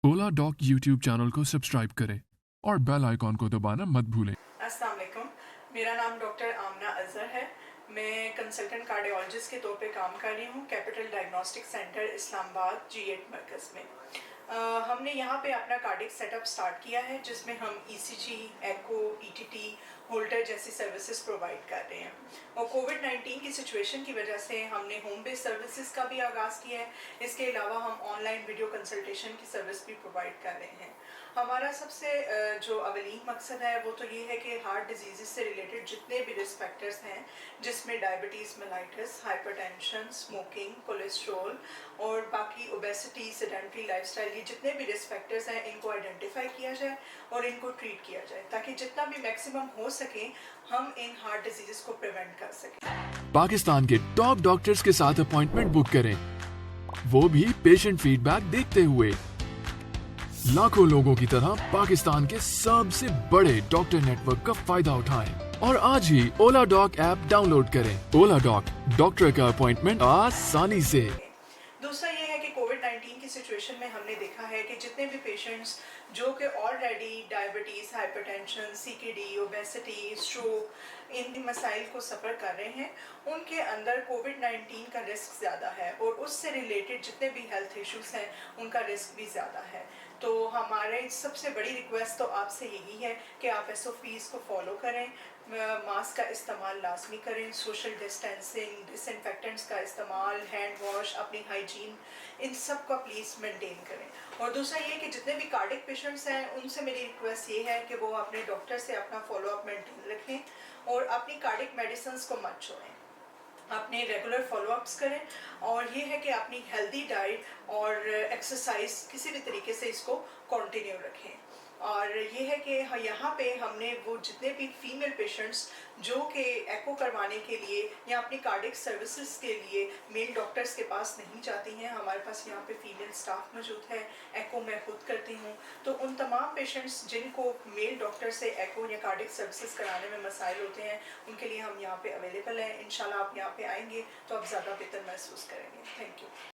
ओला dock YouTube channel को subscribe करें और बेल आइकॉन को दबाना मत भूलें। अस्सलाम वालेकुम, मेरा नाम डॉक्टर आमना अज़हर है। मैं कंसल्टेंट कार्डियोलॉजिस्ट के तौर पे काम कर रही हूँ capital diagnostic centre Islamabad G8 मरकज़ में। हमने यहाँ पे अपना कार्डिक सेटअप स्टार्ट किया है जिसमें हम ECG, एको, ETT, होल्टर जैसी सर्विसेज प्रोवाइड कर रहे हैं। और कोविड-19 की सिचुएशन की वजह से हमने होम बेस्ड सर्विसेज का भी आगाज़ किया है। इसके अलावा हम ऑनलाइन वीडियो कंसल्टेशन की सर्विस भी प्रोवाइड कर रहे हैं। हमारा सबसे जो अवलीन मकसद है वो तो ये है कि हार्ट डिजीज़ से रिलेटेड जितने भी रिस्क फैक्टर्स हैं, जिसमें diabetes, mellitus, hypertension, smoking, cholesterol और बाकी ओबेसिटी, सेडेंटरी लाइफस्टाइल, ये जितने भी रिस्क फैक्टर्स हैं इनको आइडेंटिफाई किया जाए और इनको ट्रीट किया जाए ताकि जितना भी मैक्सिमम हो सके हम इन हार्ट डिजीज़ को प्रिवेंट कर सकें। पाकिस्तान के टॉप डॉक्टर्स के साथ अपॉइंटमेंट बुक करें, वो भी पेशेंट फीडबैक देखते हुए। लाखों लोगों की तरह पाकिस्तान के सबसे बड़े डॉक्टर नेटवर्क का फायदा उठाएं और आज ही ओला डॉक ऐप डाउनलोड करें। ओला डॉक, डॉक्टर का अपॉइंटमेंट आसानी से। दूसरा ये है कि कोविड-19 की सिचुएशन में हमने देखा है कि जितने भी पेशेंट्स जो कि already diabetes, hypertension, CKD, obesity, stroke in मसाइल को सफ़र कर रहे हैं, उनके अंदर कोविड-19 का रिस्क ज़्यादा है और उससे रिलेटेड जितने भी हेल्थ इश्यूज़ हैं उनका रिस्क भी ज़्यादा है। तो हमारे सबसे बड़ी रिक्वेस्ट तो आपसे यही है कि आप SOPs को फॉलो करें, मास्क का इस्तेमाल लाजमी करें, सोशल डिस्टेंसिंग, डिसइंफेक्टेंट्स का इस्तेमाल, हैंड वॉश, अपनी हाइजीन, इन सब का प्लीज़ मेंटेन करें। और दूसरा ये कि जितने भी कार्डिक पेशेंट्स हैं उनसे मेरी रिक्वेस्ट ये है कि वो अपने डॉक्टर से अपना फॉलोअप मेंटेन रखें और अपनी कार्डिक मेडिसिन को मत छोड़ें, अपने रेगुलर फॉलोअप्स करें और ये है कि अपनी हेल्दी डाइट और एक्सरसाइज किसी भी तरीके से इसको कंटिन्यू रखें। और ये है कि यहाँ पे हमने वो जितने भी फीमेल पेशेंट्स जो कि एको करवाने के लिए या अपनी कार्डिक सर्विसेज के लिए मेल डॉक्टर्स के पास नहीं जाती हैं, हमारे पास यहाँ पे फीमेल स्टाफ मौजूद है। एको मैं खुद करती हूँ, तो उन तमाम पेशेंट्स जिनको मेल डॉक्टर से एको या कार्डिक सर्विसेज कराने में मसाइल होते हैं उनके लिए हम यहाँ पे अवेलेबल हैं। इंशाल्लाह आप यहाँ पे आएंगे तो आप ज़्यादा बेहतर महसूस करेंगे। Thank you.